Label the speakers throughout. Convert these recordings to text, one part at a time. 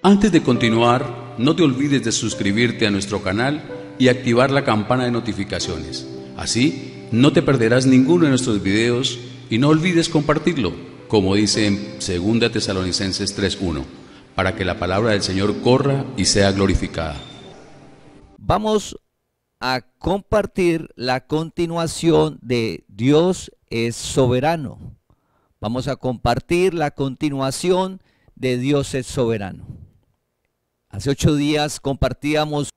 Speaker 1: Antes de continuar, no te olvides de suscribirte a nuestro canal y activar la campana de notificaciones. Así, no te perderás ninguno de nuestros videos y no olvides compartirlo, como dice en 2 Tesalonicenses 3:1, para que la palabra del Señor corra y sea glorificada.
Speaker 2: Vamos a compartir la continuación de Dios es soberano. Vamos a compartir la continuación de Dios es soberano. Hace 8 días compartíamos: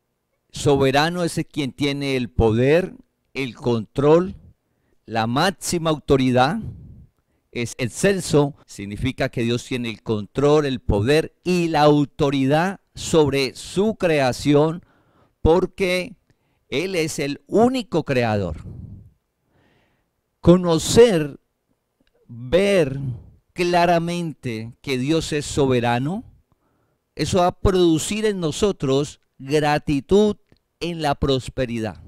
Speaker 2: soberano es quien tiene el poder, el control, la máxima autoridad. Es excelso, significa que Dios tiene el control, el poder y la autoridad sobre su creación, porque Él es el único creador. Conocer, ver claramente que Dios es soberano, eso va a producir en nosotros gratitud en la prosperidad.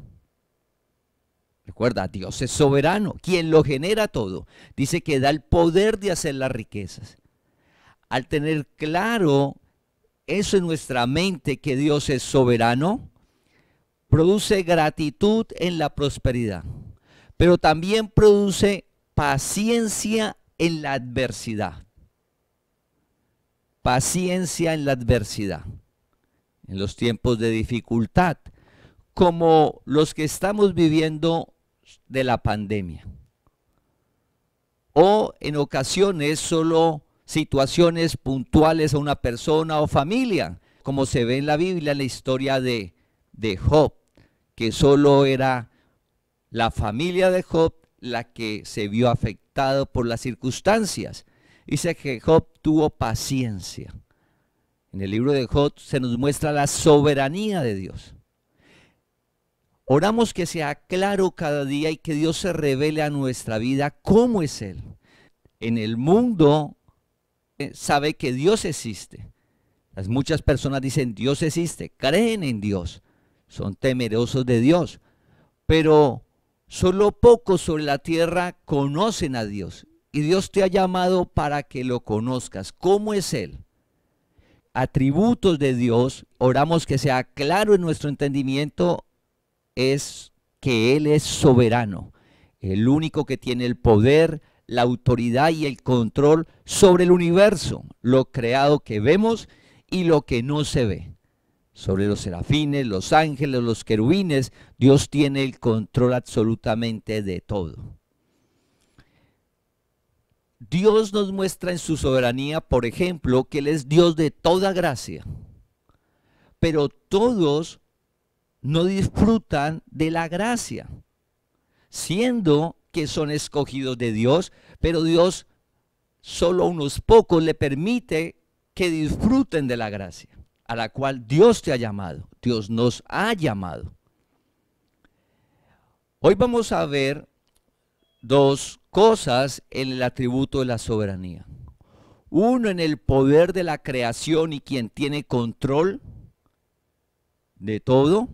Speaker 2: Recuerda, Dios es soberano, quien lo genera todo. Dice que da el poder de hacer las riquezas. Al tener claro eso en nuestra mente, que Dios es soberano, produce gratitud en la prosperidad, pero también produce paciencia en la adversidad. Paciencia en la adversidad, en los tiempos de dificultad, como los que estamos viviendo de la pandemia. O en ocasiones solo situaciones puntuales a una persona o familia, como se ve en la Biblia, en la historia de Job, que solo era la familia de Job la que se vio afectada por las circunstancias. Dice que Job tuvo paciencia. En el libro de Job se nos muestra la soberanía de Dios. Oramos que sea claro cada día y que Dios se revele a nuestra vida cómo es Él. En el mundo sabe que Dios existe. Muchas personas dicen Dios existe, creen en Dios, son temerosos de Dios, pero solo pocos sobre la tierra conocen a Dios. Y Dios te ha llamado para que lo conozcas. ¿Cómo es Él? Atributos de Dios, oramos que sea claro en nuestro entendimiento, es que Él es soberano, el único que tiene el poder, la autoridad y el control sobre el universo, lo creado que vemos y lo que no se ve. Sobre los serafines, los ángeles, los querubines, Dios tiene el control absolutamente de todo. Dios nos muestra en su soberanía, por ejemplo, que Él es Dios de toda gracia. Pero todos no disfrutan de la gracia, siendo que son escogidos de Dios, pero Dios solo a unos pocos le permite que disfruten de la gracia, a la cual Dios te ha llamado, Dios nos ha llamado. Hoy vamos a ver dos cosas en el atributo de la soberanía. Uno, en el poder de la creación y quien tiene control de todo.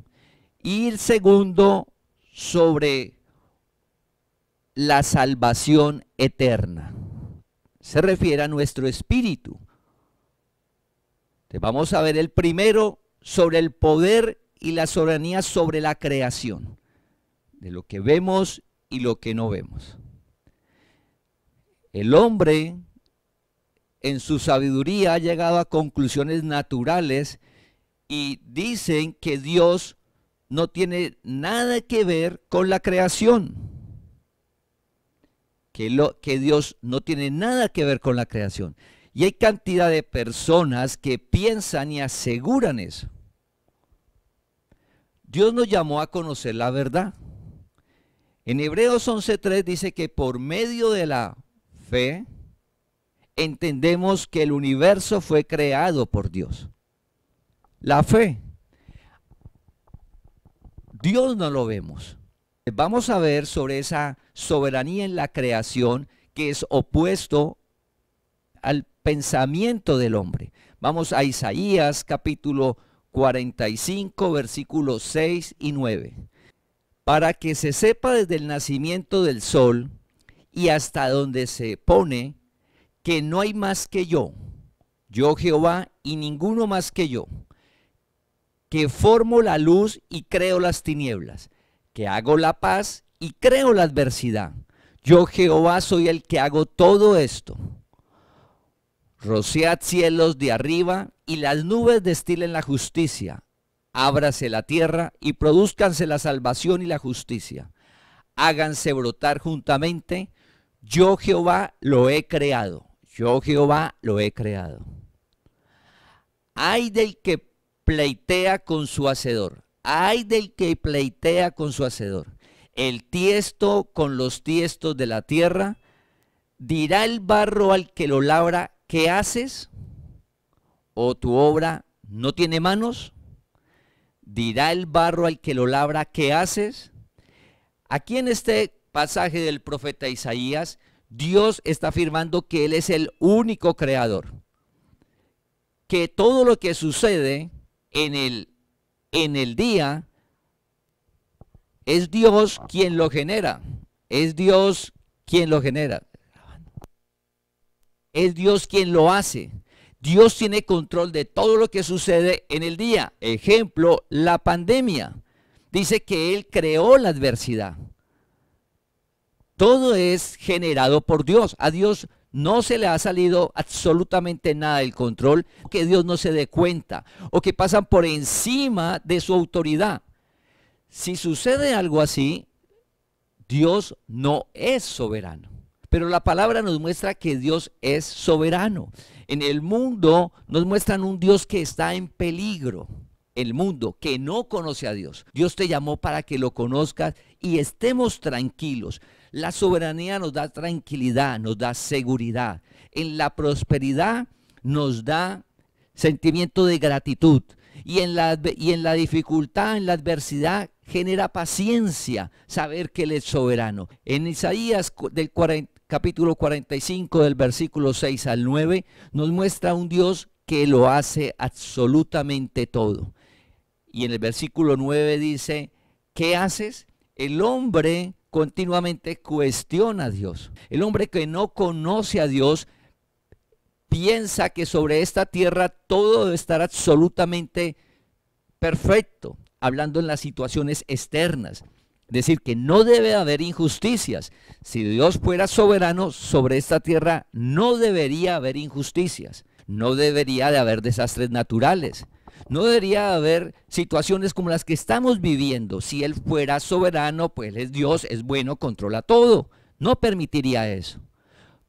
Speaker 2: Y el segundo, sobre la salvación eterna. Se refiere a nuestro espíritu. Vamos a ver el primero, sobre el poder y la soberanía sobre la creación, de lo que vemos y lo que no vemos. El hombre, en su sabiduría, ha llegado a conclusiones naturales y dicen que Dios no tiene nada que ver con la creación. Que Dios no tiene nada que ver con la creación. Y hay cantidad de personas que piensan y aseguran eso. Dios nos llamó a conocer la verdad. En Hebreos 11:3 dice que por medio de la fe entendemos que el universo fue creado por Dios. La fe. Dios no lo vemos. Vamos a ver sobre esa soberanía en la creación, que es opuesto al pensamiento del hombre. Vamos a Isaías capítulo 45, versículos 6 y 9. Para que se sepa desde el nacimiento del sol y hasta donde se pone, que no hay más que yo yo Jehová y ninguno más que yo, que formo la luz y creo las tinieblas, que hago la paz y creo la adversidad. Yo Jehová soy el que hago todo esto. Rociad cielos de arriba y las nubes destilen la justicia. Ábrase la tierra y produzcanse la salvación y la justicia. Háganse brotar juntamente. Yo Jehová lo he creado. Yo Jehová lo he creado. Ay del que pleitea con su hacedor. Ay del que pleitea con su hacedor. El tiesto con los tiestos de la tierra. Dirá el barro al que lo labra, ¿qué haces? ¿O tu obra no tiene manos? Dirá el barro al que lo labra, ¿qué haces? Aquí en este pasaje del profeta Isaías, Dios está afirmando que Él es el único creador. Que todo lo que sucede en el día es Dios quien lo genera. Es Dios quien lo genera. Es Dios quien lo hace. Dios tiene control de todo lo que sucede en el día. Ejemplo, la pandemia. Dice que Él creó la adversidad. Todo es generado por Dios. A Dios no se le ha salido absolutamente nada del control, que Dios no se dé cuenta o que pasan por encima de su autoridad. Si sucede algo así, Dios no es soberano. Pero la palabra nos muestra que Dios es soberano. En el mundo nos muestran un Dios que está en peligro. El mundo que no conoce a Dios. Dios te llamó para que lo conozcas y estemos tranquilos. La soberanía nos da tranquilidad, nos da seguridad. En la prosperidad nos da sentimiento de gratitud. Y en la dificultad, en la adversidad, genera paciencia, saber que Él es soberano. En Isaías capítulo 45, del versículo 6 al 9, nos muestra un Dios que lo hace absolutamente todo. Y en el versículo 9 dice, ¿qué haces? El hombre continuamente cuestiona a Dios. El hombre que no conoce a Dios piensa que sobre esta tierra todo debe estar absolutamente perfecto, hablando en las situaciones externas. Es decir, que no debe haber injusticias. Si Dios fuera soberano sobre esta tierra, no debería haber injusticias. No debería de haber desastres naturales. No debería haber situaciones como las que estamos viviendo. Si Él fuera soberano, pues Él es Dios, es bueno, controla todo. No permitiría eso.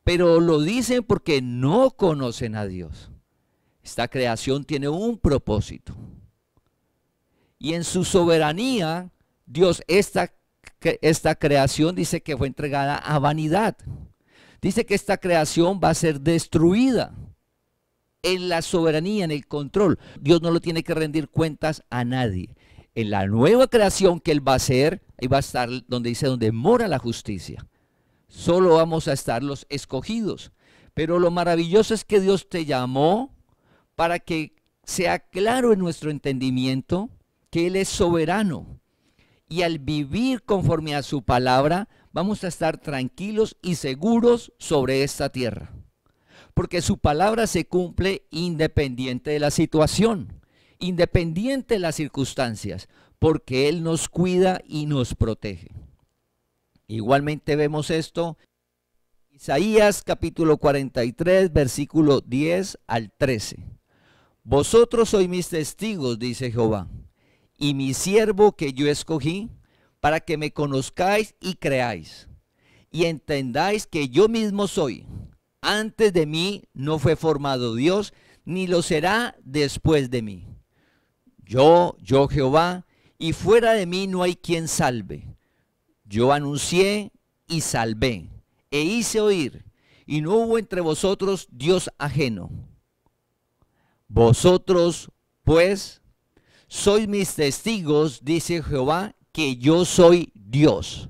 Speaker 2: Pero lo dicen porque no conocen a Dios. Esta creación tiene un propósito. Y en su soberanía, Dios, esta creación dice que fue entregada a vanidad. Dice que esta creación va a ser destruida. En la soberanía, en el control. Dios no lo tiene que rendir cuentas a nadie. En la nueva creación que Él va a hacer, ahí va a estar donde dice, donde mora la justicia. Solo vamos a estar los escogidos. Pero lo maravilloso es que Dios te llamó para que sea claro en nuestro entendimiento que Él es soberano. Y al vivir conforme a su palabra, vamos a estar tranquilos y seguros sobre esta tierra. Porque su palabra se cumple independiente de la situación, independiente de las circunstancias, porque Él nos cuida y nos protege. Igualmente vemos esto, Isaías capítulo 43, versículo 10 al 13. Vosotros sois mis testigos, dice Jehová, y mi siervo que yo escogí, para que me conozcáis y creáis, y entendáis que yo mismo soy. Antes de mí no fue formado Dios, ni lo será después de mí. Yo Jehová, y fuera de mí no hay quien salve. Yo anuncié y salvé, e hice oír, y no hubo entre vosotros Dios ajeno. Vosotros, pues, sois mis testigos, dice Jehová, que yo soy Dios.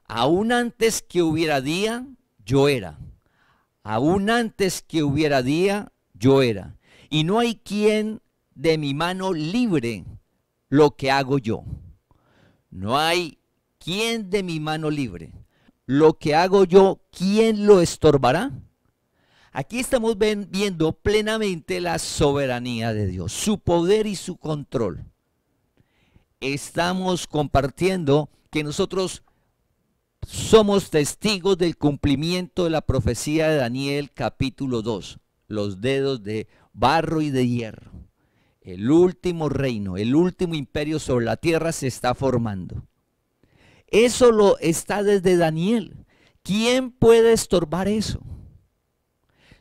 Speaker 2: Aún antes que hubiera día, yo era. Aún antes que hubiera día, yo era. Y no hay quien de mi mano libre lo que hago yo. No hay quien de mi mano libre. Lo que hago yo, ¿quién lo estorbará? Aquí estamos viendo plenamente la soberanía de Dios, su poder y su control. Estamos compartiendo que nosotros somos testigos del cumplimiento de la profecía de Daniel capítulo 2, los dedos de barro y de hierro. El último reino, el último imperio sobre la tierra se está formando. Eso lo está desde Daniel. ¿Quién puede estorbar eso?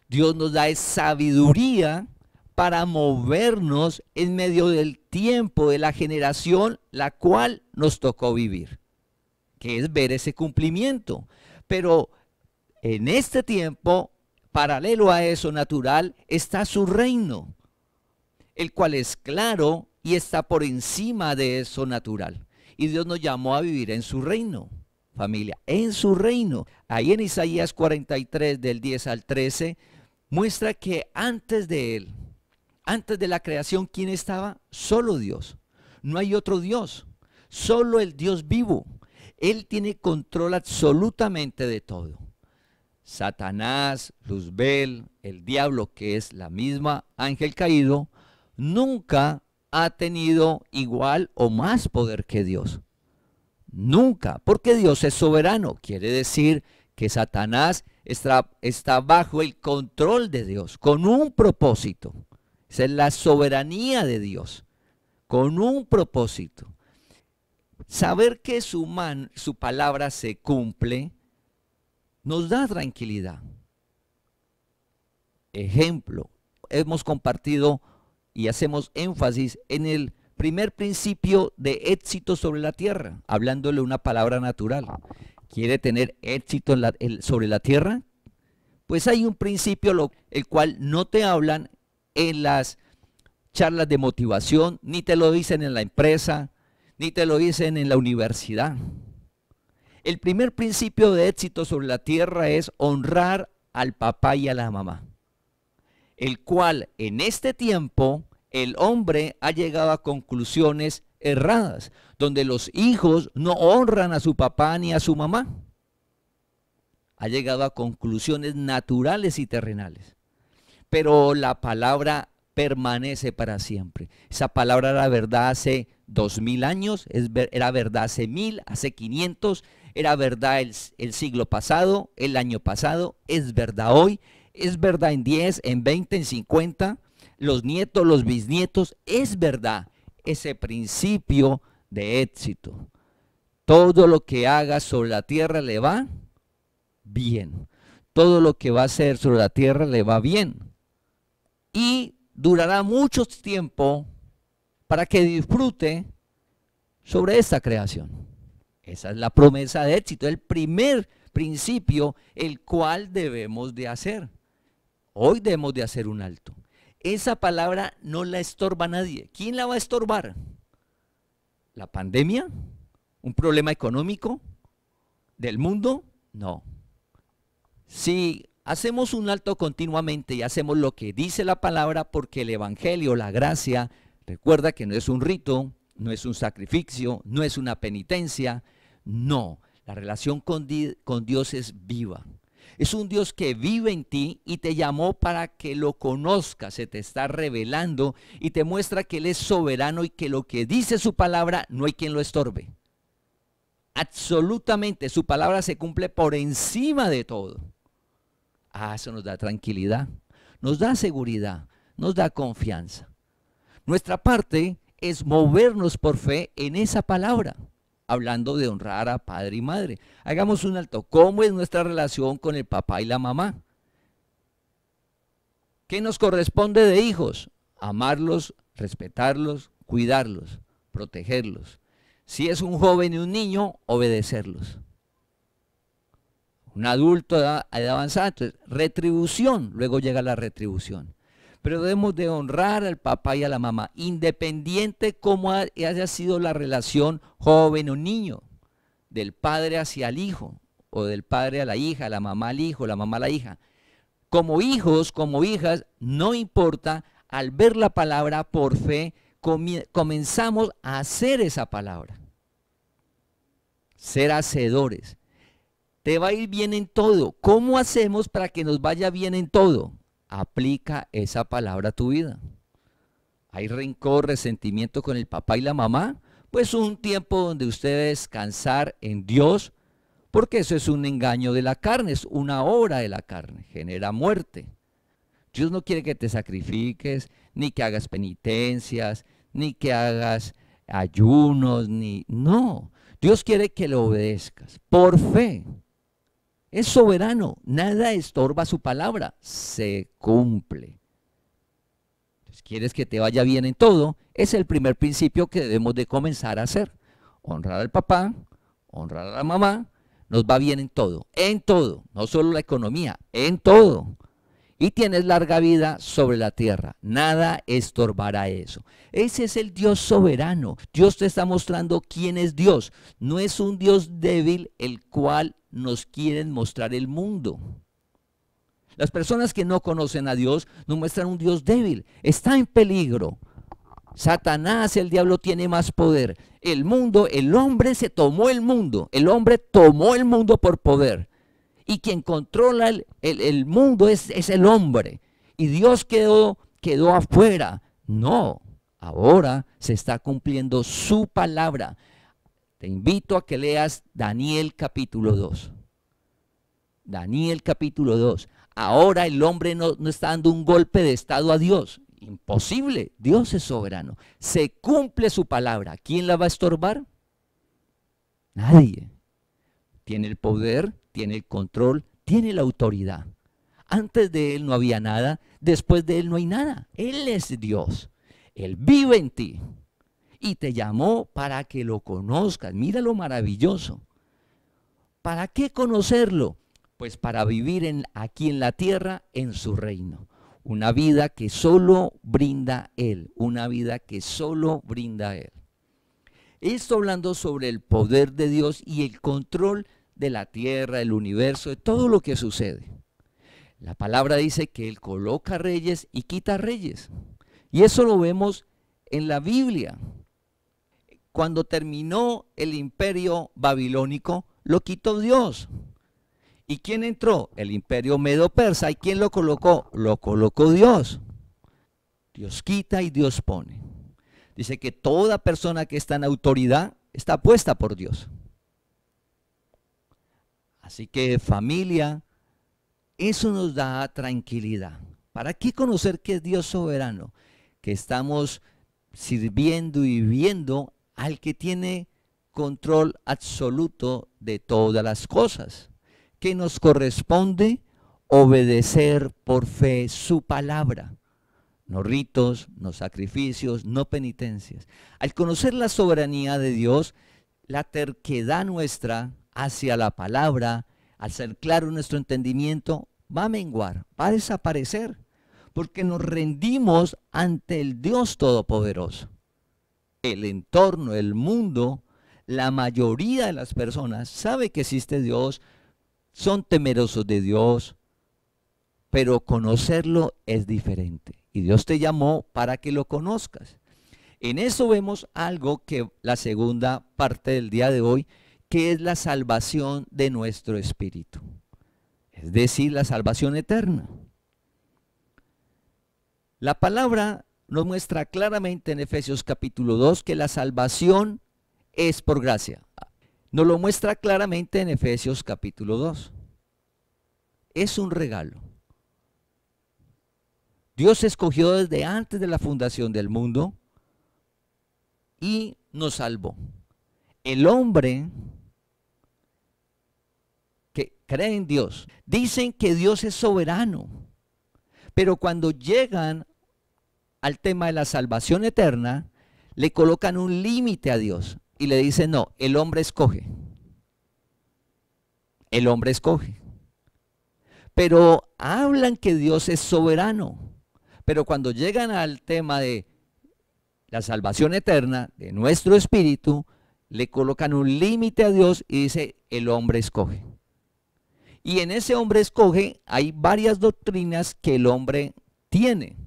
Speaker 2: Dios nos da sabiduría para movernos en medio del tiempo, de la generación la cual nos tocó vivir, que es ver ese cumplimiento. Pero en este tiempo, paralelo a eso natural, está su reino, el cual es claro y está por encima de eso natural. Y Dios nos llamó a vivir en su reino, familia, en su reino. Ahí en Isaías 43, del 10 al 13, muestra que antes de él, antes de la creación, ¿quién estaba? Solo Dios. No hay otro Dios, solo el Dios vivo. Él tiene control absolutamente de todo. Satanás, Luzbel, el diablo, que es la misma ángel caído, nunca ha tenido igual o más poder que Dios. Nunca, porque Dios es soberano. Quiere decir que Satanás está bajo el control de Dios, con un propósito. Esa es la soberanía de Dios, con un propósito. Saber que su palabra se cumple nos da tranquilidad. Ejemplo, hemos compartido y hacemos énfasis en el primer principio de éxito sobre la tierra, hablándole una palabra natural. ¿Quiere tener éxito sobre la tierra? Pues hay un principio el cual no te hablan en las charlas de motivación, ni te lo dicen en la empresa, ni te lo dicen en la universidad. El primer principio de éxito sobre la tierra es honrar al papá y a la mamá, el cual en este tiempo el hombre ha llegado a conclusiones erradas, donde los hijos no honran a su papá ni a su mamá. Ha llegado a conclusiones naturales y terrenales. Pero la palabra permanece para siempre. Esa palabra era verdad hace 2000 años, era verdad hace 1000, hace 500, era verdad el siglo pasado, el año pasado, es verdad hoy, es verdad en 10, en 20, en 50, los nietos, los bisnietos, es verdad ese principio de éxito. Todo lo que haga sobre la tierra le va bien. Todo lo que va a hacer sobre la tierra le va bien. Y durará mucho tiempo para que disfrute sobre esta creación. Esa es la promesa de éxito, el primer principio el cual debemos de hacer. Hoy debemos de hacer un alto. Esa palabra no la estorba nadie. ¿Quién la va a estorbar? ¿La pandemia? ¿Un problema económico del mundo? No. Si hacemos un alto continuamente y hacemos lo que dice la palabra, porque el evangelio, la gracia, recuerda que no es un rito, no es un sacrificio, no es una penitencia, no. La relación con Dios es viva. Es un Dios que vive en ti y te llamó para que lo conozcas, se te está revelando y te muestra que Él es soberano y que lo que dice su palabra no hay quien lo estorbe. Absolutamente, su palabra se cumple por encima de todo. Eso nos da tranquilidad, nos da seguridad, nos da confianza. Nuestra parte es movernos por fe en esa palabra, hablando de honrar a padre y madre. Hagamos un alto. ¿Cómo es nuestra relación con el papá y la mamá? ¿Qué nos corresponde de hijos? Amarlos, respetarlos, cuidarlos, protegerlos. Si es un joven y un niño, obedecerlos. Un adulto de edad avanzada, entonces, retribución, luego llega la retribución. Pero debemos de honrar al papá y a la mamá, independiente cómo haya sido la relación joven o niño, del padre hacia el hijo, o del padre a la hija, la mamá al hijo, la mamá a la hija. Como hijos, como hijas, no importa, al ver la palabra por fe, comenzamos a hacer esa palabra. Ser hacedores. te va a ir bien en todo. ¿Cómo hacemos para que nos vaya bien en todo? Aplica esa palabra a tu vida. ¿Hay rencor, resentimiento con el papá y la mamá? Pues un tiempo donde usted debe descansar en Dios, porque eso es un engaño de la carne, es una obra de la carne, genera muerte. Dios no quiere que te sacrifiques, ni que hagas penitencias, ni que hagas ayunos, no. Dios quiere que lo obedezcas por fe. Es soberano, nada estorba su palabra, se cumple. Entonces, ¿quieres que te vaya bien en todo? Es el primer principio que debemos de comenzar a hacer. Honrar al papá, honrar a la mamá, nos va bien en todo, no solo la economía, en todo. Y tienes larga vida sobre la tierra, nada estorbará eso. Ese es el Dios soberano. Dios te está mostrando quién es Dios. No es un Dios débil el cual nos quieren mostrar el mundo. Las personas que no conocen a Dios nos muestran un Dios débil, está en peligro. Satanás, el diablo, tiene más poder. El mundo, el hombre se tomó el mundo, el hombre tomó el mundo por poder. Y quien controla el mundo es el hombre. Y Dios quedó afuera. No, ahora se está cumpliendo su palabra. Te invito a que leas Daniel capítulo 2. Daniel capítulo 2. Ahora el hombre no está dando un golpe de estado a Dios. Imposible, Dios es soberano. Se cumple su palabra. ¿Quién la va a estorbar? Nadie. Tiene el poder, tiene el control, tiene la autoridad. Antes de Él no había nada, después de Él no hay nada. Él es Dios. Él vive en ti y te llamó para que lo conozcas. Mira lo maravilloso. ¿Para qué conocerlo? Pues para vivir aquí en la tierra, en su reino. Una vida que solo brinda Él, una vida que solo brinda Él. Esto hablando sobre el poder de Dios y el control de la tierra, del universo, de todo lo que sucede. La palabra dice que Él coloca reyes y quita reyes. Y eso lo vemos en la Biblia. Cuando terminó el imperio babilónico, lo quitó Dios. ¿Y quién entró? El imperio medo-persa. ¿Y quién lo colocó? Lo colocó Dios. Dios quita y Dios pone. Dice que toda persona que está en autoridad está puesta por Dios. Así que familia, eso nos da tranquilidad. ¿Para qué conocer que es Dios soberano? Que estamos sirviendo y viviendo al que tiene control absoluto de todas las cosas. Que nos corresponde obedecer por fe su palabra. No ritos, no sacrificios, no penitencias. Al conocer la soberanía de Dios, la terquedad nuestra hacia la palabra, al ser claro nuestro entendimiento, va a menguar, va a desaparecer, porque nos rendimos ante el Dios Todopoderoso. El entorno, el mundo, la mayoría de las personas sabe que existe Dios, son temerosos de Dios, pero conocerlo es diferente. Y Dios te llamó para que lo conozcas. En eso vemos algo que la segunda parte del día de hoy, que es la salvación de nuestro espíritu. Es decir, la salvación eterna. La palabra nos muestra claramente en Efesios capítulo 2 que la salvación es por gracia. Nos lo muestra claramente en Efesios capítulo 2. Es un regalo. Dios escogió desde antes de la fundación del mundo y nos salvó. El hombre que cree en Dios, dicen que Dios es soberano, pero cuando llegan al tema de la salvación eterna, le colocan un límite a Dios y le dicen, no, el hombre escoge. El hombre escoge. Pero hablan que Dios es soberano. Pero cuando llegan al tema de la salvación eterna de nuestro espíritu, le colocan un límite a Dios y dice, el hombre escoge. Y en ese hombre escoge hay varias doctrinas que el hombre tiene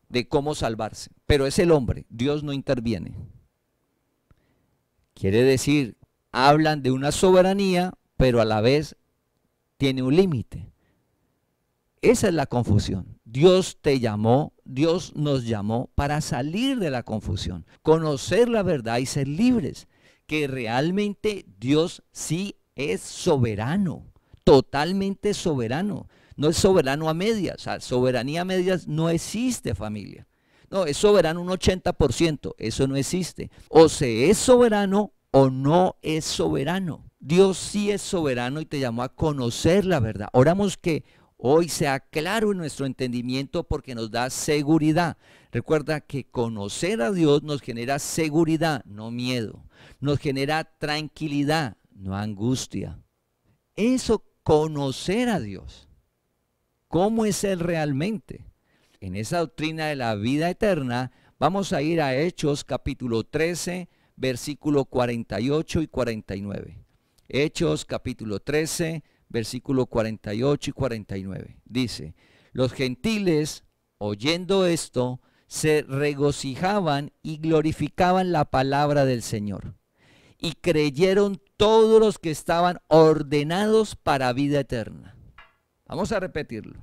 Speaker 2: de cómo salvarse. Pero es el hombre, Dios no interviene. Quiere decir hablan de una soberanía, pero a la vez tiene un límite. Esa es la confusión. Dios te llamó, Dios nos llamó para salir de la confusión, conocer la verdad y ser libres, que realmente Dios sí es soberano, totalmente soberano. No es soberano a medias, o sea, soberanía a medias no existe, familia. No, es soberano un 80%, eso no existe. O se es soberano o no es soberano. Dios sí es soberano y te llamó a conocer la verdad. Oramos que hoy sea claro en nuestro entendimiento porque nos da seguridad. Recuerda que conocer a Dios nos genera seguridad, no miedo. Nos genera tranquilidad, no angustia. Eso, conocer a Dios. ¿Cómo es Él realmente? En esa doctrina de la vida eterna, vamos a ir a Hechos capítulo 13, versículo 48 y 49. Hechos capítulo 13, versículo 48 y 49. Dice, los gentiles, oyendo esto, se regocijaban y glorificaban la palabra del Señor. Y creyeron todos los que estaban ordenados para vida eterna. Vamos a repetirlo.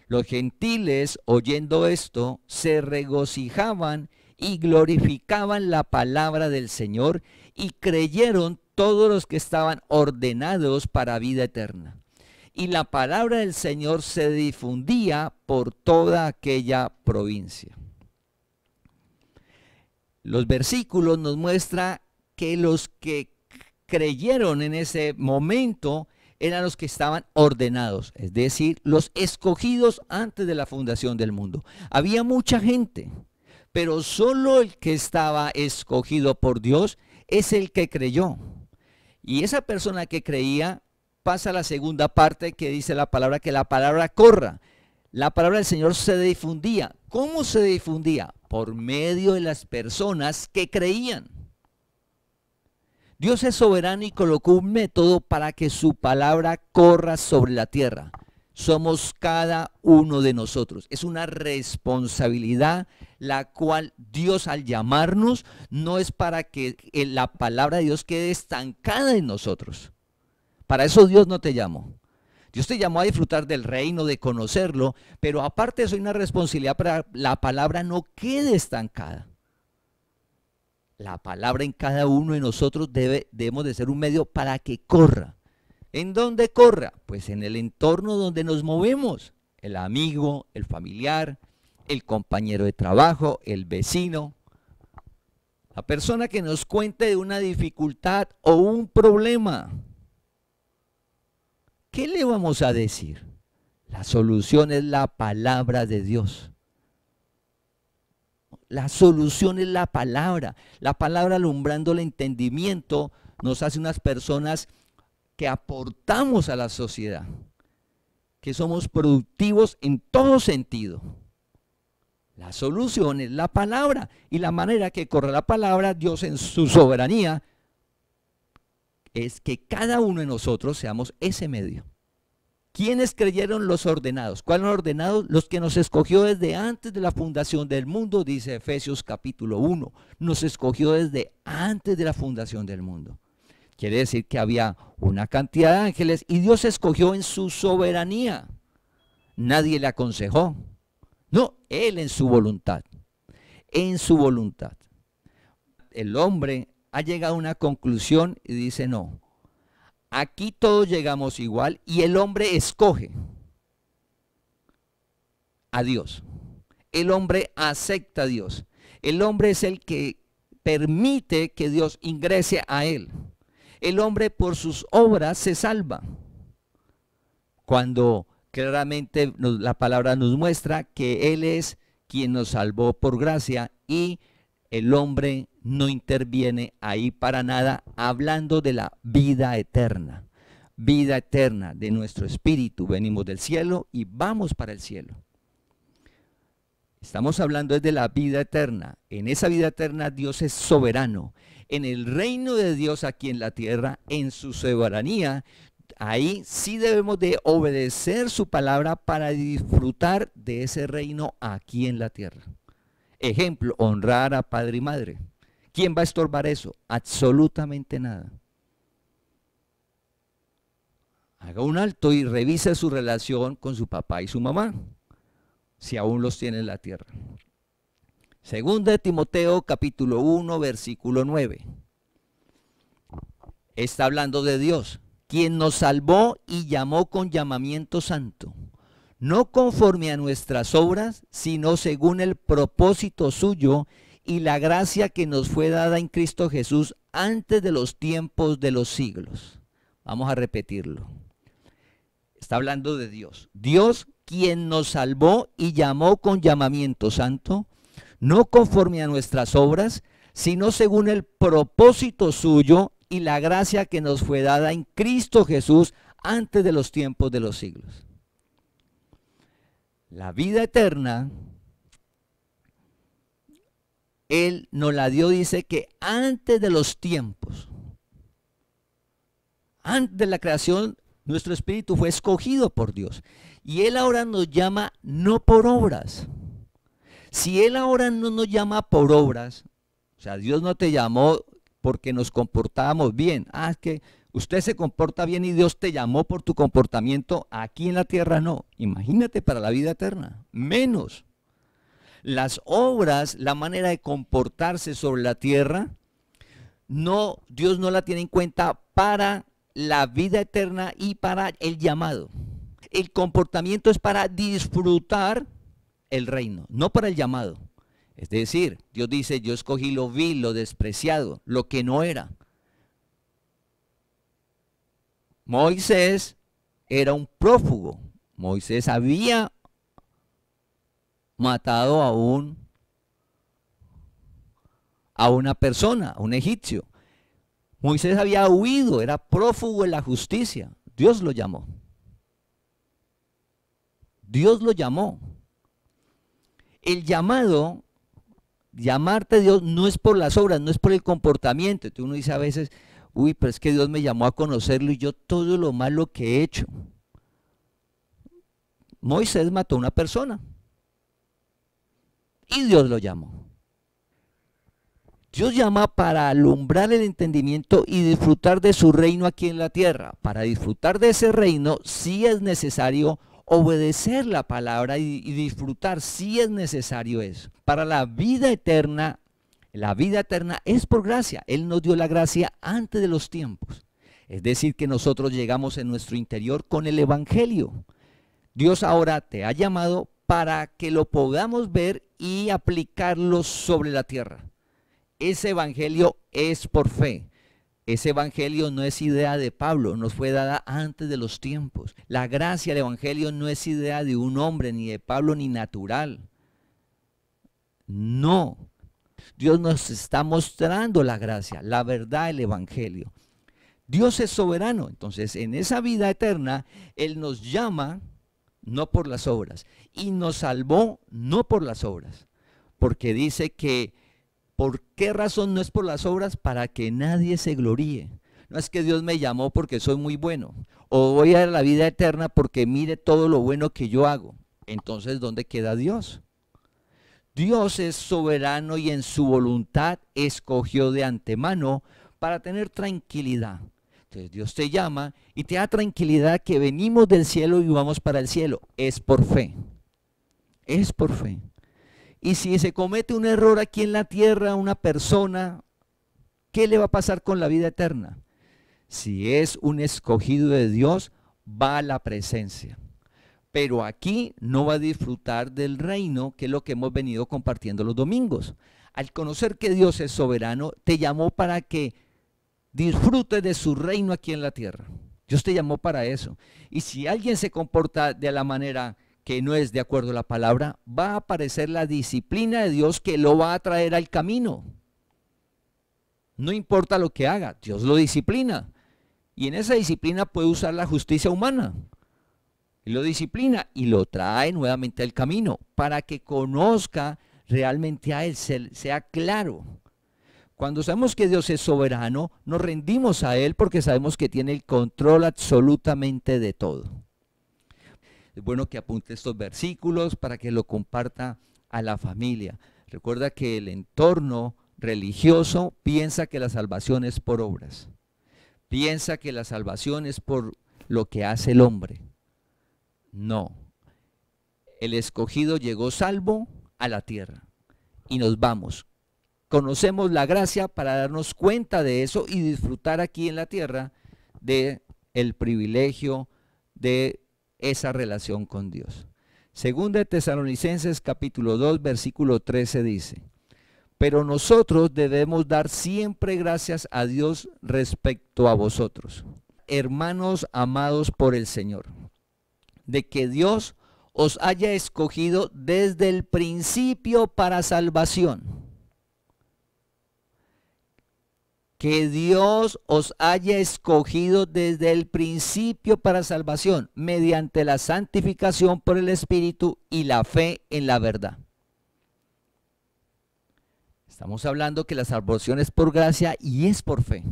Speaker 2: Los gentiles, oyendo esto, se regocijaban y glorificaban la palabra del Señor y creyeron todos los que estaban ordenados para vida eterna. Y la palabra del Señor se difundía por toda aquella provincia. Los versículos nos muestran que los que creyeron en ese momento eran los que estaban ordenados, es decir, los escogidos antes de la fundación del mundo. Había mucha gente, pero solo el que estaba escogido por Dios es el que creyó. Y esa persona que creía pasa a la segunda parte que dice la palabra, que la palabra corra. La palabra del Señor se difundía. ¿Cómo se difundía? Por medio de las personas que creían. Dios es soberano y colocó un método para que su palabra corra sobre la tierra. Somos cada uno de nosotros. Es una responsabilidad la cual Dios al llamarnos no es para que la palabra de Dios quede estancada en nosotros. Para eso Dios no te llamó. Dios te llamó a disfrutar del reino, de conocerlo, pero aparte de eso hay una responsabilidad para que la palabra no quede estancada. La palabra en cada uno de nosotros debemos de ser un medio para que corra. ¿En dónde corra? Pues en el entorno donde nos movemos. El amigo, el familiar, el compañero de trabajo, el vecino. La persona que nos cuente de una dificultad o un problema. ¿Qué le vamos a decir? La solución es la palabra de Dios. La solución es la palabra. La palabra, alumbrando el entendimiento, nos hace unas personas que aportamos a la sociedad, que somos productivos en todo sentido. La solución es la palabra, y la manera que corre la palabra, Dios en su soberanía, es que cada uno de nosotros seamos ese medio. ¿Quiénes creyeron? Los ordenados. ¿Cuáles son los ordenados? Los que nos escogió desde antes de la fundación del mundo, dice Efesios capítulo 1. Nos escogió desde antes de la fundación del mundo. Quiere decir que había una cantidad de ángeles y Dios escogió en su soberanía. Nadie le aconsejó. No, Él en su voluntad. En su voluntad. El hombre ha llegado a una conclusión y dice no. Aquí todos llegamos igual y el hombre escoge a Dios. El hombre acepta a Dios. El hombre es el que permite que Dios ingrese a él. El hombre por sus obras se salva. Cuando claramente la palabra nos muestra que Él es quien nos salvó por gracia y el hombre no interviene ahí para nada, hablando de la vida eterna de nuestro espíritu. Venimos del cielo y vamos para el cielo. Estamos hablando de la vida eterna. En esa vida eterna Dios es soberano. En el reino de Dios aquí en la tierra, en su soberanía, ahí sí debemos de obedecer su palabra para disfrutar de ese reino aquí en la tierra. Ejemplo, honrar a padre y madre. ¿Quién va a estorbar eso? Absolutamente nada. haga un alto y revise su relación con su papá y su mamá, si aún los tiene en la tierra. Segunda de Timoteo capítulo 1 versículo 9. Está hablando de Dios, quien nos salvó y llamó con llamamiento santo, no conforme a nuestras obras, sino según el propósito suyo y la gracia que nos fue dada en Cristo Jesús antes de los tiempos de los siglos. Vamos a repetirlo. Está hablando de Dios. Dios, quien nos salvó y llamó con llamamiento santo, no conforme a nuestras obras, sino según el propósito suyo y la gracia que nos fue dada en Cristo Jesús antes de los tiempos de los siglos. La vida eterna, Él nos la dio, dice que antes de los tiempos, antes de la creación, nuestro espíritu fue escogido por Dios. Y Él ahora nos llama no por obras. Si Él ahora no nos llama por obras, o sea, Dios no te llamó porque nos comportábamos bien. Ah, es que usted se comporta bien y Dios te llamó por tu comportamiento. Aquí en la tierra no. Imagínate para la vida eterna. Menos. Las obras, la manera de comportarse sobre la tierra, no, Dios no la tiene en cuenta para la vida eterna y para el llamado. El comportamiento es para disfrutar el reino, no para el llamado. Es decir, Dios dice, yo escogí lo vil, lo despreciado, lo que no era. Moisés era un prófugo. Moisés había matado a una persona, a un egipcio. Moisés había huido, era prófugo en la justicia. Dios lo llamó. Dios lo llamó. El llamado, llamarte Dios no es por las obras, no es por el comportamiento. Entonces uno dice a veces, uy, pero es que Dios me llamó a conocerlo y yo todo lo malo que he hecho. Moisés mató a una persona y Dios lo llamó. Dios llama para alumbrar el entendimiento y disfrutar de su reino aquí en la tierra. Para disfrutar de ese reino sí es necesario obedecer la palabra y disfrutar, sí es necesario eso. Para la vida eterna es por gracia. Él nos dio la gracia antes de los tiempos. Es decir, que nosotros llegamos en nuestro interior con el Evangelio. Dios ahora te ha llamado para que lo podamos ver y aplicarlo sobre la tierra. Ese Evangelio es por fe. Ese Evangelio no es idea de Pablo, nos fue dada antes de los tiempos. La gracia del Evangelio no es idea de un hombre, ni de Pablo, ni natural. No. Dios nos está mostrando la gracia, la verdad del Evangelio. Dios es soberano, entonces en esa vida eterna, Él nos llama no por las obras y nos salvó no por las obras, porque dice que ¿por qué razón no es por las obras? Para que nadie se gloríe. No es que Dios me llamó porque soy muy bueno, o voy a la vida eterna porque mire todo lo bueno que yo hago. Entonces, ¿dónde queda Dios? Dios es soberano y en su voluntad escogió de antemano para tener tranquilidad. Entonces Dios te llama y te da tranquilidad que venimos del cielo y vamos para el cielo. Es por fe. Es por fe. Y si se comete un error aquí en la tierra, una persona, ¿qué le va a pasar con la vida eterna? Si es un escogido de Dios, va a la presencia. Pero aquí no va a disfrutar del reino, que es lo que hemos venido compartiendo los domingos. Al conocer que Dios es soberano, te llamó para que disfrutes de su reino aquí en la tierra. Dios te llamó para eso. Y si alguien se comporta de la manera que no es de acuerdo a la palabra, va a aparecer la disciplina de Dios que lo va a traer al camino. No importa lo que haga, Dios lo disciplina. Y en esa disciplina puede usar la justicia humana. Y lo disciplina y lo trae nuevamente al camino para que conozca realmente a Él, sea claro. Cuando sabemos que Dios es soberano, nos rendimos a Él porque sabemos que tiene el control absolutamente de todo. Es bueno que apunte estos versículos para que lo comparta a la familia. Recuerda que el entorno religioso piensa que la salvación es por obras. Piensa que la salvación es por lo que hace el hombre. No. El escogido llegó salvo a la tierra y nos vamos. Conocemos la gracia para darnos cuenta de eso y disfrutar aquí en la tierra de el privilegio de esa relación con Dios. Segunda de Tesalonicenses capítulo 2 versículo 13 dice: pero nosotros debemos dar siempre gracias a Dios respecto a vosotros, hermanos amados por el Señor, de que Dios os haya escogido desde el principio para salvación. Que Dios os haya escogido desde el principio para salvación, mediante la santificación por el Espíritu y la fe en la verdad. Estamos hablando que la salvación es por gracia y es por fe.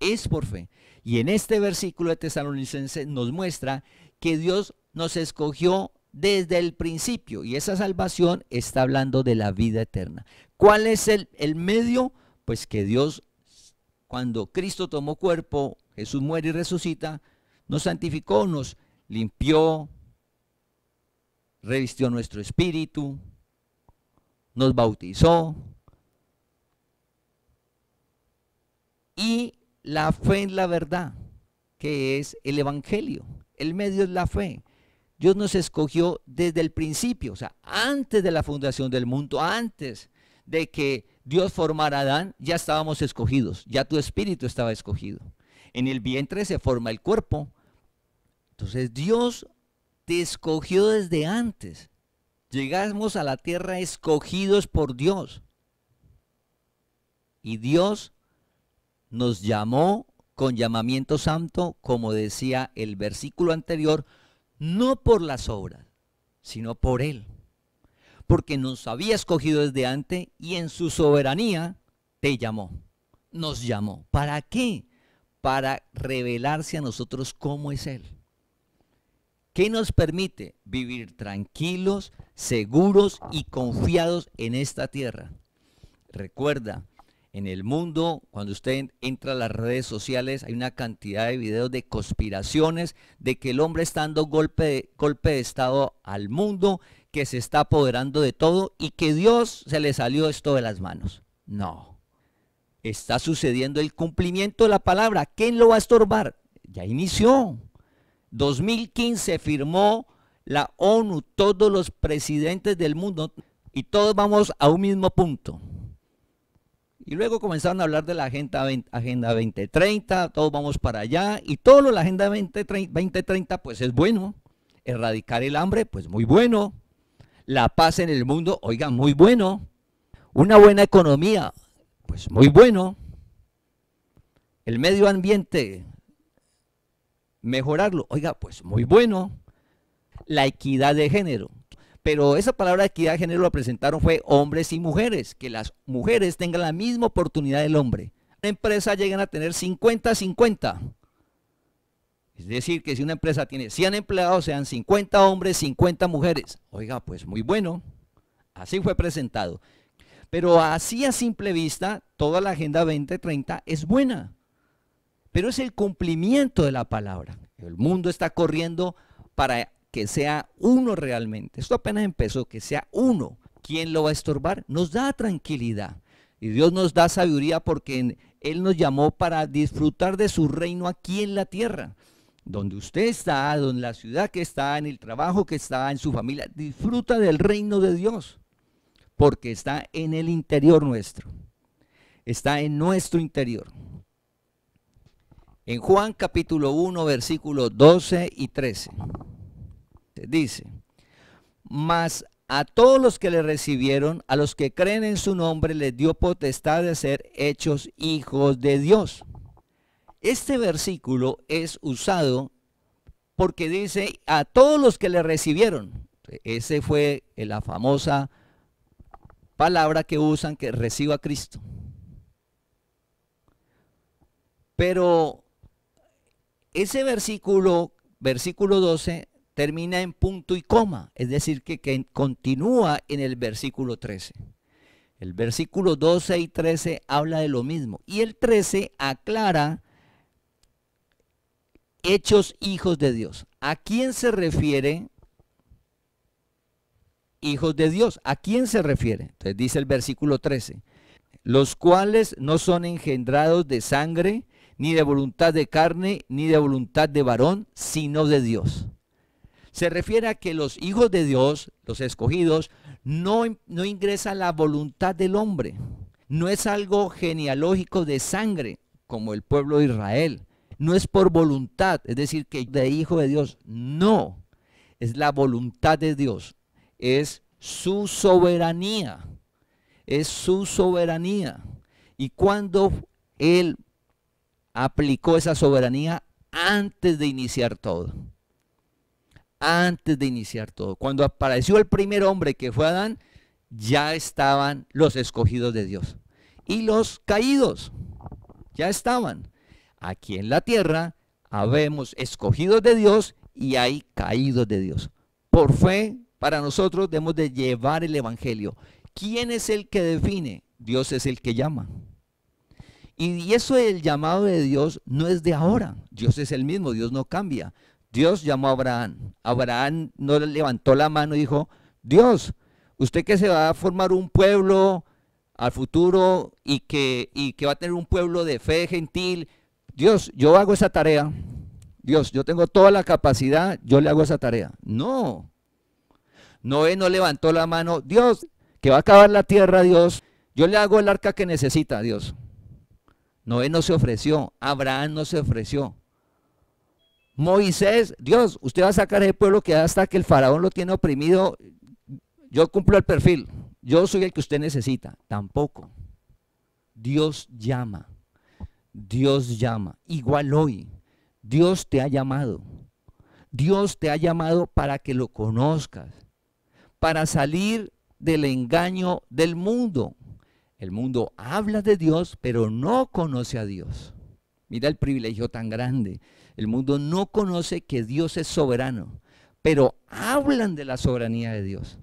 Speaker 2: Es por fe. Y en este versículo de Tesalonicenses nos muestra que Dios nos escogió desde el principio. Y esa salvación está hablando de la vida eterna. ¿Cuál es el medio? Pues que Dios, cuando Cristo tomó cuerpo, Jesús muere y resucita, nos santificó, nos limpió, revistió nuestro espíritu, nos bautizó. Y la fe en la verdad, que es el evangelio. El medio es la fe. Dios nos escogió desde el principio, o sea, antes de la fundación del mundo, antes de que Dios formara a Adán, ya estábamos escogidos, ya tu espíritu estaba escogido. En el vientre se forma el cuerpo. Entonces Dios te escogió desde antes. Llegamos a la tierra escogidos por Dios. Y Dios nos llamó con llamamiento santo, como decía el versículo anterior, no por las obras, sino por Él. Porque nos había escogido desde antes y en su soberanía te llamó, nos llamó. ¿Para qué? Para revelarse a nosotros cómo es Él. ¿Qué nos permite? Vivir tranquilos, seguros y confiados en esta tierra. Recuerda, en el mundo, cuando usted entra a las redes sociales, hay una cantidad de videos de conspiraciones, de que el hombre está dando golpe de estado al mundo, que se está apoderando de todo y que Dios se le salió esto de las manos. No. Está sucediendo el cumplimiento de la palabra. ¿Quién lo va a estorbar? Ya inició. 2015 firmó la ONU, todos los presidentes del mundo, y todos vamos a un mismo punto. Y luego comenzaron a hablar de la Agenda 2030, todos vamos para allá, y todo lo de la Agenda 2030 pues es bueno. Erradicar el hambre, pues muy bueno. La paz en el mundo, oiga, muy bueno. Una buena economía, pues muy bueno. El medio ambiente, mejorarlo, oiga, pues muy bueno. La equidad de género. Pero esa palabra equidad de género la presentaron fue hombres y mujeres, que las mujeres tengan la misma oportunidad del hombre. Una empresa llegan a tener 50-50. Es decir, que si una empresa tiene 100 empleados, sean 50 hombres, 50 mujeres. Oiga, pues muy bueno. Así fue presentado. Pero así a simple vista, toda la Agenda 2030 es buena. Pero es el cumplimiento de la palabra. El mundo está corriendo para que sea uno realmente. Esto apenas empezó, que sea uno. ¿Quién lo va a estorbar? Nos da tranquilidad. Y Dios nos da sabiduría porque Él nos llamó para disfrutar de su reino aquí en la tierra. Donde usted está, en la ciudad que está, en el trabajo que está, en su familia, disfruta del reino de Dios. Porque está en el interior nuestro. Está en nuestro interior. En Juan capítulo 1, versículos 12 y 13. Dice, mas a todos los que le recibieron, a los que creen en su nombre, les dio potestad de ser hechos hijos de Dios. Este versículo es usado porque dice a todos los que le recibieron. Ese fue la famosa palabra que usan, que reciba a Cristo. Pero ese versículo 12, termina en punto y coma, es decir, que continúa en el versículo 13. El versículo 12 y 13 habla de lo mismo. Y el 13 aclara hechos hijos de Dios. ¿A quién se refiere hijos de Dios? ¿A quién se refiere? Entonces dice el versículo 13, los cuales no son engendrados de sangre, ni de voluntad de carne, ni de voluntad de varón, sino de Dios. Se refiere a que los hijos de Dios, los escogidos, no ingresa la voluntad del hombre. No es algo genealógico de sangre, como el pueblo de Israel. No es por voluntad, es decir, que de hijo de Dios. No, es la voluntad de Dios. Es su soberanía. Es su soberanía. Y cuando Él aplicó esa soberanía antes de iniciar todo. Antes de iniciar todo. Cuando apareció el primer hombre que fue Adán, ya estaban los escogidos de Dios. Y los caídos ya estaban. Aquí en la tierra habemos escogidos de Dios y hay caídos de Dios. Por fe, para nosotros debemos de llevar el evangelio. ¿Quién es el que define? Dios es el que llama. Y eso del llamado de Dios no es de ahora. Dios es el mismo, Dios no cambia. Dios llamó a Abraham. Abraham no levantó la mano y dijo, Dios, usted que se va a formar un pueblo al futuro y que va a tener un pueblo de fe gentil, Dios, yo hago esa tarea. Dios, yo tengo toda la capacidad, yo le hago esa tarea. No. Noé no levantó la mano, Dios, que va a acabar la tierra, Dios, yo le hago el arca que necesita, Dios. Noé no se ofreció, Abraham no se ofreció. Moisés, Dios, usted va a sacar ese pueblo que hasta que el faraón lo tiene oprimido, yo cumplo el perfil, yo soy el que usted necesita. Tampoco. Dios llama, Dios llama. Igual hoy, Dios te ha llamado. Dios te ha llamado para que lo conozcas, para salir del engaño del mundo. El mundo habla de Dios, pero no conoce a Dios. Mira el privilegio tan grande. El mundo no conoce que Dios es soberano, pero hablan de la soberanía de Dios.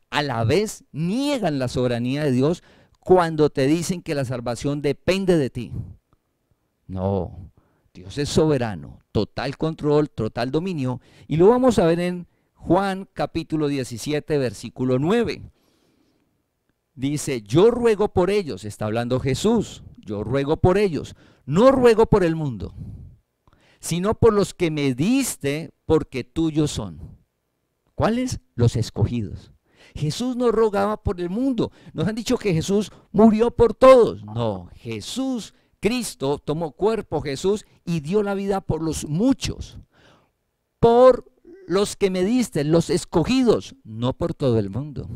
Speaker 2: A la vez niegan la soberanía de Dios cuando te dicen que la salvación depende de ti. No, Dios es soberano, total control, total dominio. Y lo vamos a ver en Juan capítulo 17, versículo 9. Dice, yo ruego por ellos, está hablando Jesús, yo ruego por ellos, no ruego por el mundo, sino por los que me diste, porque tuyos son. ¿Cuáles? Los escogidos. Jesús no rogaba por el mundo. Nos han dicho que Jesús murió por todos. No, Jesús, Cristo, tomó cuerpo Jesús y dio la vida por los muchos. Por los que me diste, los escogidos, no por todo el mundo.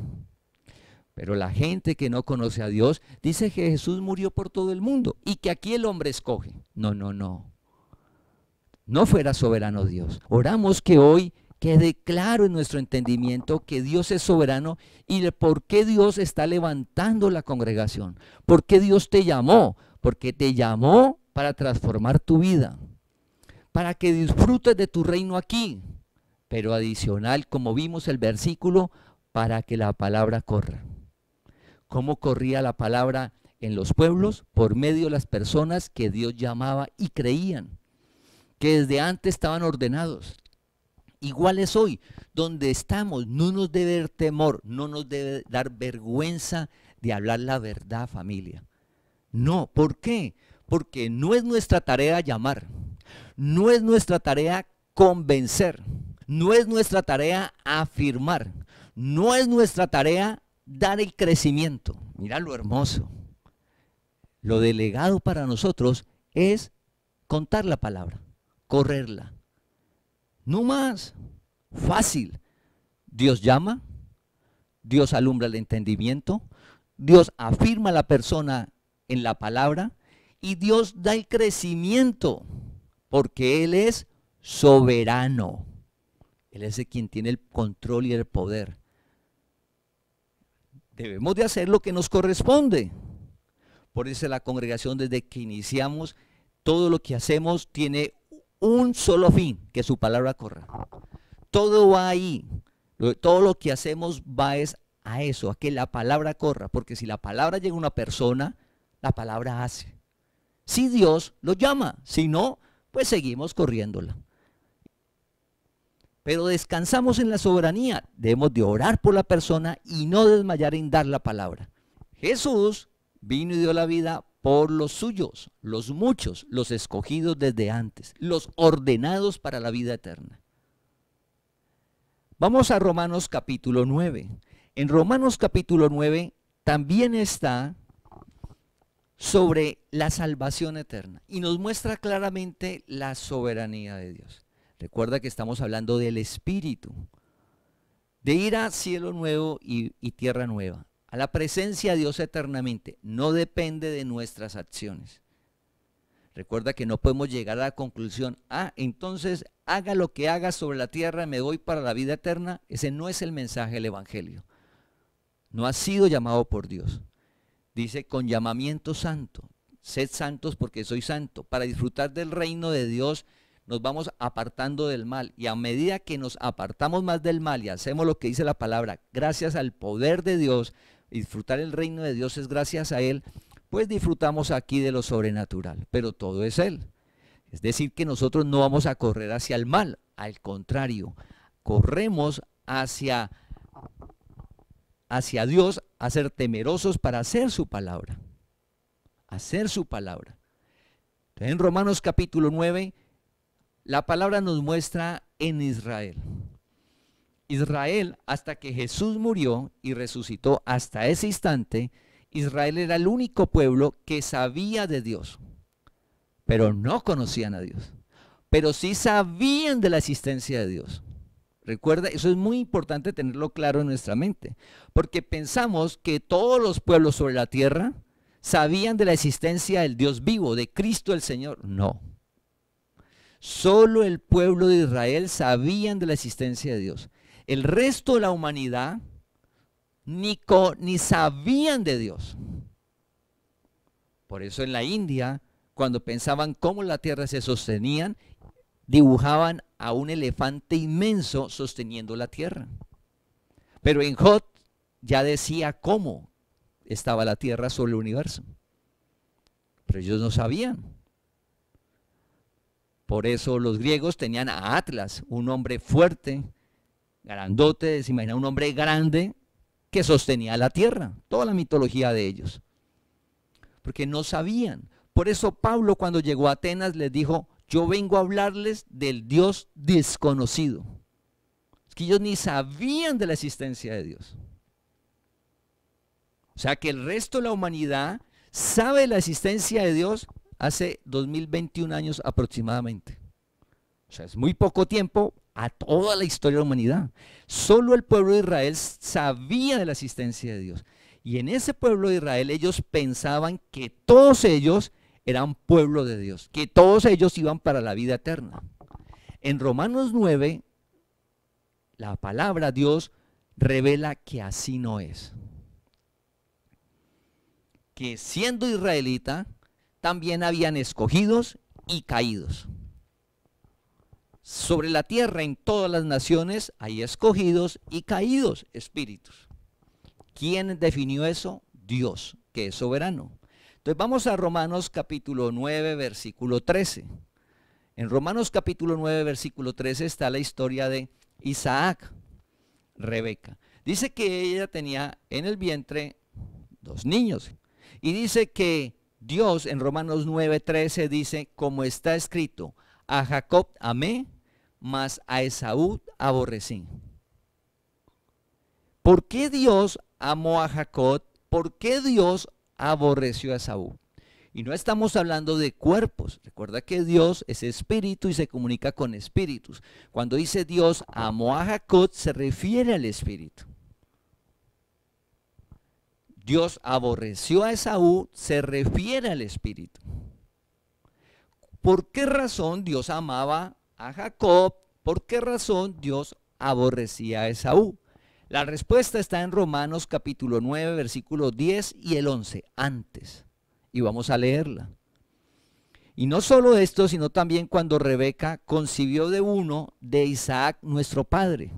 Speaker 2: Pero la gente que no conoce a Dios dice que Jesús murió por todo el mundo y que aquí el hombre escoge. No, no, no. No fuera soberano Dios. Oramos que hoy quede claro en nuestro entendimiento que Dios es soberano y de por qué Dios está levantando la congregación. ¿Por qué Dios te llamó? Porque te llamó para transformar tu vida, para que disfrutes de tu reino aquí. Pero adicional, como vimos el versículo, para que la palabra corra. ¿Cómo corría la palabra en los pueblos? Por medio de las personas que Dios llamaba y creían, que desde antes estaban ordenados. Igual es hoy, donde estamos, no nos debe dar temor, no nos debe dar vergüenza de hablar la verdad, familia. No, ¿por qué? Porque no es nuestra tarea llamar, no es nuestra tarea convencer, no es nuestra tarea afirmar, no es nuestra tarea dar el crecimiento. Mira lo hermoso. Lo delegado para nosotros es contar la palabra, correrla. No más. Fácil. Dios llama, Dios alumbra el entendimiento, Dios afirma a la persona en la palabra y Dios da el crecimiento porque Él es soberano. Él es el quien tiene el control y el poder. Debemos de hacer lo que nos corresponde. Por eso la congregación, desde que iniciamos, todo lo que hacemos tiene un solo fin, que su palabra corra. Todo va ahí. Todo lo que hacemos va es a eso, a que la palabra corra. Porque si la palabra llega a una persona, la palabra hace. Si Dios lo llama, si no, pues seguimos corriéndola. pero descansamos en la soberanía. Debemos de orar por la persona y no desmayar en dar la palabra. Jesús vino y dio la vida por los suyos, los muchos, los escogidos desde antes, los ordenados para la vida eterna. Vamos a Romanos capítulo 9. En Romanos capítulo 9 también está sobre la salvación eterna y nos muestra claramente la soberanía de Dios. Recuerda que estamos hablando del Espíritu, de ir a cielo nuevo y tierra nueva, a la presencia de Dios eternamente. No depende de nuestras acciones. Recuerda que no podemos llegar a la conclusión, entonces haga lo que haga sobre la tierra, me voy para la vida eterna. Ese no es el mensaje del Evangelio. No ha sido llamado por Dios. Dice, con llamamiento santo, sed santos porque soy santo. Para disfrutar del reino de Dios nos vamos apartando del mal, y a medida que nos apartamos más del mal y hacemos lo que dice la palabra, gracias al poder de Dios, disfrutar el reino de Dios es gracias a Él, pues disfrutamos aquí de lo sobrenatural, pero todo es Él. Es decir, que nosotros no vamos a correr hacia el mal, al contrario, corremos hacia Dios, a ser temerosos para hacer su palabra, hacer su palabra. Entonces, en Romanos capítulo 9, la palabra nos muestra en Israel. Israel, hasta que Jesús murió y resucitó, hasta ese instante, Israel era el único pueblo que sabía de Dios, pero no conocían a Dios, pero sí sabían de la existencia de Dios. Recuerda, eso es muy importante tenerlo claro en nuestra mente, porque pensamos que todos los pueblos sobre la tierra sabían de la existencia del Dios vivo, de Cristo el Señor. No. Solo el pueblo de Israel sabían de la existencia de Dios. El resto de la humanidad ni sabían de Dios. Por eso en la India, cuando pensaban cómo la tierra se sostenían, dibujaban a un elefante inmenso sosteniendo la tierra. Pero en Job ya decía cómo estaba la tierra sobre el universo. Pero ellos no sabían. Por eso los griegos tenían a Atlas, un hombre fuerte, grandote, se imagina un hombre grande que sostenía la tierra, toda la mitología de ellos. Porque no sabían. Por eso Pablo, cuando llegó a Atenas, les dijo, yo vengo a hablarles del Dios desconocido. Es que ellos ni sabían de la existencia de Dios. O sea que el resto de la humanidad sabe de la existencia de Dios hace 2021 años aproximadamente. O sea, es muy poco tiempo a toda la historia de la humanidad. Solo el pueblo de Israel sabía de la existencia de Dios. Y en ese pueblo de Israel ellos pensaban que todos ellos eran pueblo de Dios, que todos ellos iban para la vida eterna. En Romanos 9, la palabra Dios revela que así no es. Que siendo israelita, también habían escogidos y caídos. Sobre la tierra, en todas las naciones, hay escogidos y caídos espíritus. ¿Quién definió eso? Dios, que es soberano. Entonces vamos a Romanos capítulo 9, versículo 13. En Romanos capítulo 9, versículo 13 está la historia de Isaac, Rebeca. Dice que ella tenía en el vientre 2 niños. Y dice que Dios en Romanos 9:13 dice, como está escrito, a Jacob amé, mas a Esaú aborrecí. ¿Por qué Dios amó a Jacob? ¿Por qué Dios aborreció a Esaú? Y no estamos hablando de cuerpos. Recuerda que Dios es espíritu y se comunica con espíritus. Cuando dice Dios amó a Jacob, se refiere al espíritu. Dios aborreció a Esaú, se refiere al espíritu. ¿Por qué razón Dios amaba a Jacob? ¿Por qué razón Dios aborrecía a Esaú? La respuesta está en Romanos capítulo 9, versículos 10 y el 11, antes. Y vamos a leerla. Y no solo esto, sino también cuando Rebeca concibió de uno de Isaac nuestro padre.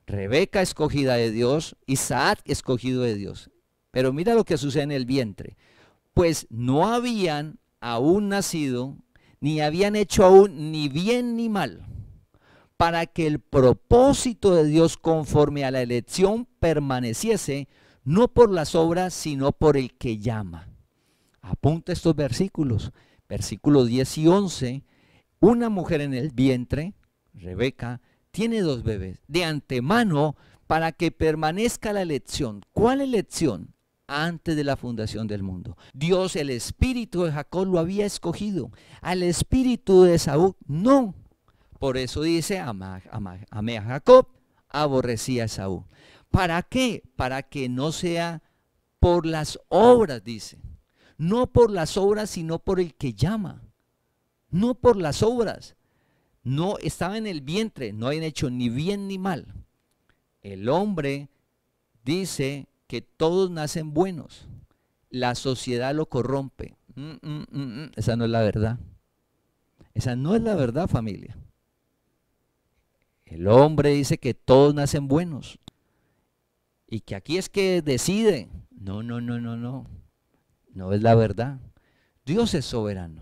Speaker 2: Rebeca escogida de Dios, Isaac escogido de Dios. Pero mira lo que sucede en el vientre. Pues no habían aún nacido, ni habían hecho aún ni bien ni mal. para que el propósito de Dios conforme a la elección permaneciese, no por las obras, sino por el que llama. Apunta estos versículos, versículos 10 y 11. Una mujer en el vientre, Rebeca, tiene 2 bebés. De antemano, para que permanezca la elección. ¿Cuál elección? Antes de la fundación del mundo. Dios, el espíritu de Jacob lo había escogido. Al espíritu de Esaú, no. Por eso dice, amé a Jacob, aborrecí a Esaú. ¿Para qué? Para que no sea por las obras, dice. No por las obras, sino por el que llama. No por las obras. No estaba en el vientre, no habían hecho ni bien ni mal. El hombre dice que todos nacen buenos. La sociedad lo corrompe. Esa no es la verdad. Esa no es la verdad, familia. El hombre dice que todos nacen buenos. Y que aquí es que decide. No. No es la verdad. Dios es soberano.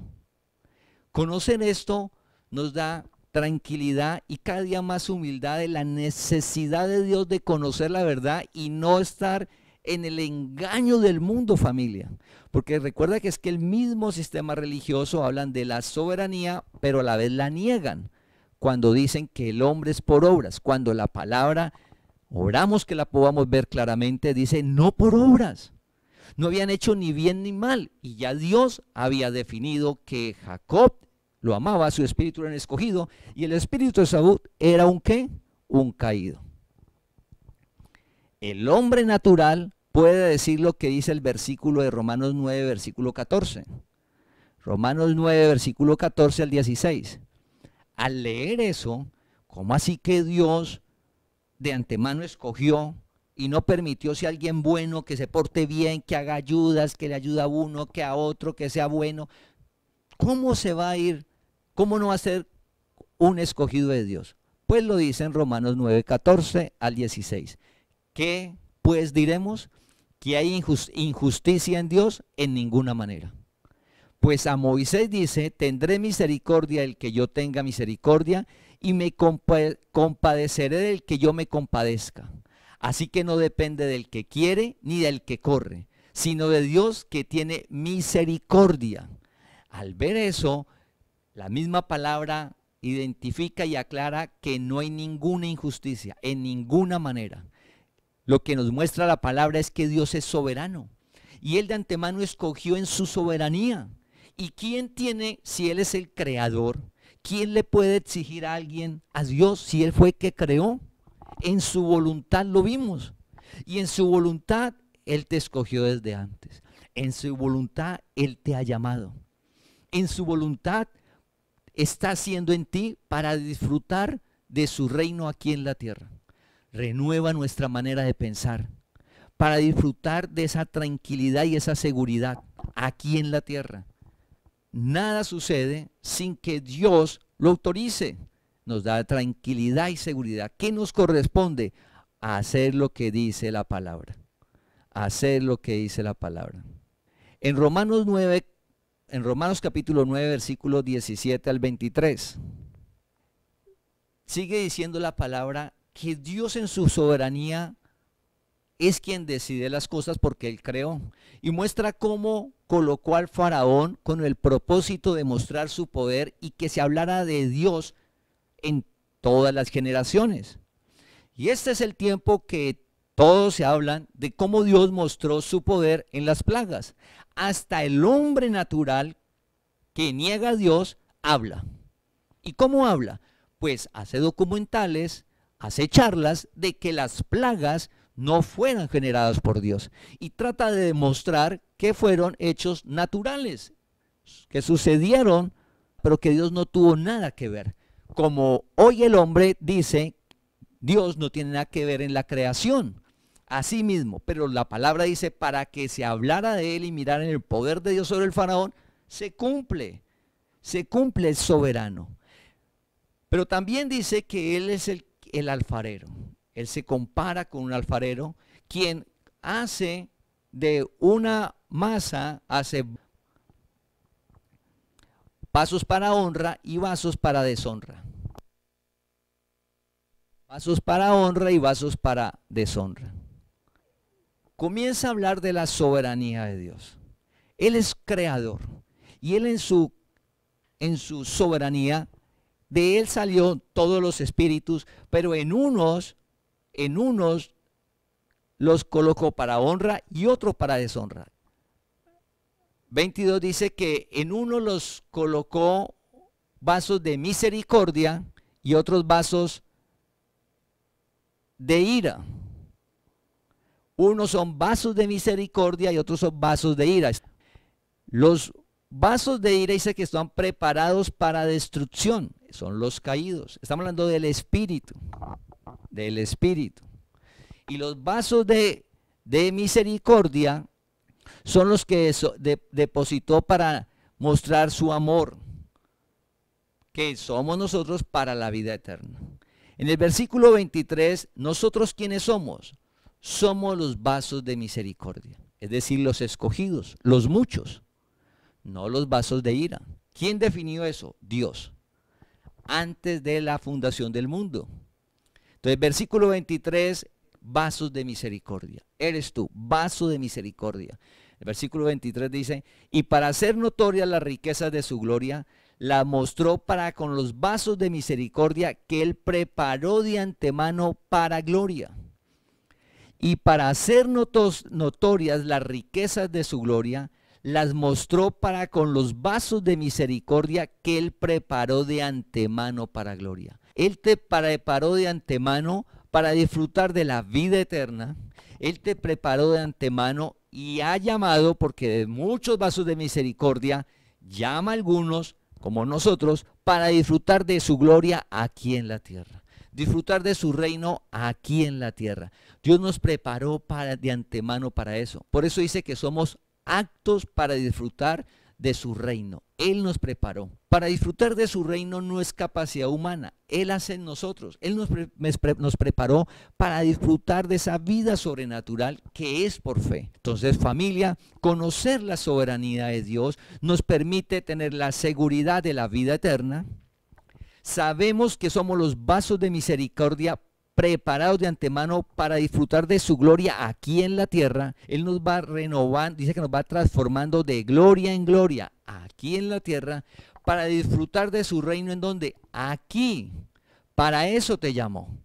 Speaker 2: Conocer esto nos da tranquilidad y cada día más humildad de la necesidad de Dios de conocer la verdad y no estar en el engaño del mundo, familia. Porque recuerda que es que el mismo sistema religioso hablan de la soberanía, pero a la vez la niegan. Cuando dicen que el hombre es por obras, cuando la palabra, oramos que la podamos ver claramente, dice no por obras. No habían hecho ni bien ni mal. Y ya Dios había definido que Jacob lo amaba, su espíritu era un escogido, y el espíritu de Esaú era un ¿qué? Un caído. El hombre natural puede decir lo que dice el versículo de Romanos 9, versículo 14. Romanos 9, versículo 14 al 16. Al leer eso, ¿cómo así que Dios de antemano escogió y no permitió si alguien bueno que se porte bien, que haga ayudas, que le ayuda a uno, que a otro, que sea bueno? ¿Cómo se va a ir? ¿Cómo no va a ser un escogido de Dios? Pues lo dice en Romanos 9, 14 al 16. ¿Qué pues diremos? ¿Que hay injusticia en Dios? En ninguna manera. Pues a Moisés dice, tendré misericordia del que yo tenga misericordia y me compadeceré del que yo me compadezca. Así que no depende del que quiere ni del que corre, sino de Dios que tiene misericordia. Al ver eso, la misma palabra identifica y aclara que no hay ninguna injusticia, en ninguna manera. Lo que nos muestra la palabra es que Dios es soberano y Él de antemano escogió en su soberanía. ¿Y quién tiene, si Él es el creador, quién le puede exigir a alguien, a Dios, si Él fue el que creó? En su voluntad lo vimos. Y en su voluntad Él te escogió desde antes. En su voluntad Él te ha llamado. En su voluntad está haciendo en ti para disfrutar de su reino aquí en la tierra. Renueva nuestra manera de pensar para disfrutar de esa tranquilidad y esa seguridad aquí en la tierra. Nada sucede sin que Dios lo autorice. Nos da tranquilidad y seguridad. ¿Qué nos corresponde? Hacer lo que dice la palabra. Hacer lo que dice la palabra. En Romanos capítulo 9, versículos 17 al 23, sigue diciendo la palabra que Dios en su soberanía es quien decide las cosas porque Él creó. Y muestra cómo colocó al faraón con el propósito de mostrar su poder y que se hablara de Dios en todas las generaciones. Y este es el tiempo que todos se hablan de cómo Dios mostró su poder en las plagas. Hasta el hombre natural que niega a Dios habla. ¿Y cómo habla? Pues hace documentales, hace charlas de que las plagas no fueran generadas por Dios y trata de demostrar que fueron hechos naturales, que sucedieron, pero que Dios no tuvo nada que ver. Como hoy el hombre dice, Dios no tiene nada que ver en la creación, así mismo, pero la palabra dice para que se hablara de él y mirara en el poder de Dios sobre el faraón, se cumple el soberano. Pero también dice que Él es el alfarero. Él se compara con un alfarero, quien hace de una masa, hace vasos para honra y vasos para deshonra. Vasos para honra y vasos para deshonra. Comienza a hablar de la soberanía de Dios. Él es creador y Él en su soberanía, de Él salió todos los espíritus, pero en unos los colocó para honra y otros para deshonra. 22 dice que en uno los colocó vasos de misericordia y otros vasos de ira. Unos son vasos de misericordia y otros son vasos de ira. Los vasos de ira dice que están preparados para destrucción, son los caídos. Estamos hablando del espíritu, del espíritu. Y los vasos de misericordia son los que depositó para mostrar su amor, que somos nosotros para la vida eterna. En el versículo 23, ¿nosotros quiénes somos? Somos los vasos de misericordia, es decir, los escogidos, los muchos, no los vasos de ira. ¿Quién definió eso? Dios, antes de la fundación del mundo. Entonces, versículo 23, vasos de misericordia. Eres tú, vaso de misericordia. El versículo 23 dice, y para hacer notorias las riquezas de su gloria, la mostró para con los vasos de misericordia que Él preparó de antemano para gloria. Y para hacer notorias las riquezas de su gloria, las mostró para con los vasos de misericordia que Él preparó de antemano para gloria. Él te preparó de antemano para disfrutar de la vida eterna. Él te preparó de antemano y ha llamado, porque de muchos vasos de misericordia, llama a algunos, como nosotros, para disfrutar de su gloria aquí en la tierra. Disfrutar de su reino aquí en la tierra. Dios nos preparó de antemano para eso. Por eso dice que somos aptos para disfrutar de su reino. Él nos preparó. Para disfrutar de su reino no es capacidad humana. Él hace en nosotros. Él nos preparó para disfrutar de esa vida sobrenatural que es por fe. Entonces, familia, conocer la soberanía de Dios nos permite tener la seguridad de la vida eterna. Sabemos que somos los vasos de misericordia preparados de antemano para disfrutar de su gloria aquí en la tierra. Él nos va renovando, dice que nos va transformando de gloria en gloria aquí en la tierra para disfrutar de su reino. ¿En donde? Aquí. Para eso te llamó.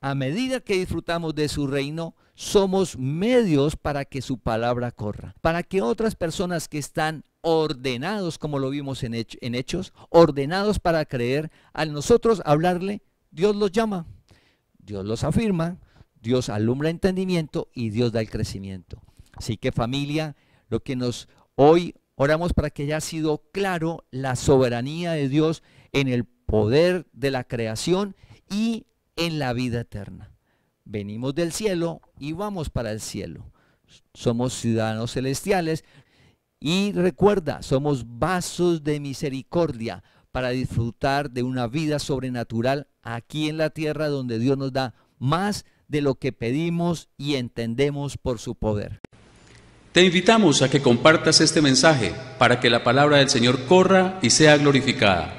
Speaker 2: A medida que disfrutamos de su reino, somos medios para que su palabra corra, para que otras personas que están ordenados, como lo vimos en Hechos, ordenados para creer, al nosotros hablarle, Dios los llama, Dios los afirma, Dios alumbra entendimiento y Dios da el crecimiento. Así que, familia, lo que hoy oramos para que haya sido claro la soberanía de Dios en el poder de la creación y en la vida eterna. Venimos del cielo y vamos para el cielo. Somos ciudadanos celestiales y recuerda, somos vasos de misericordia para disfrutar de una vida sobrenatural aquí en la tierra, donde Dios nos da más de lo que pedimos y entendemos por su poder.
Speaker 1: Te invitamos a que compartas este mensaje para que la palabra del Señor corra y sea glorificada.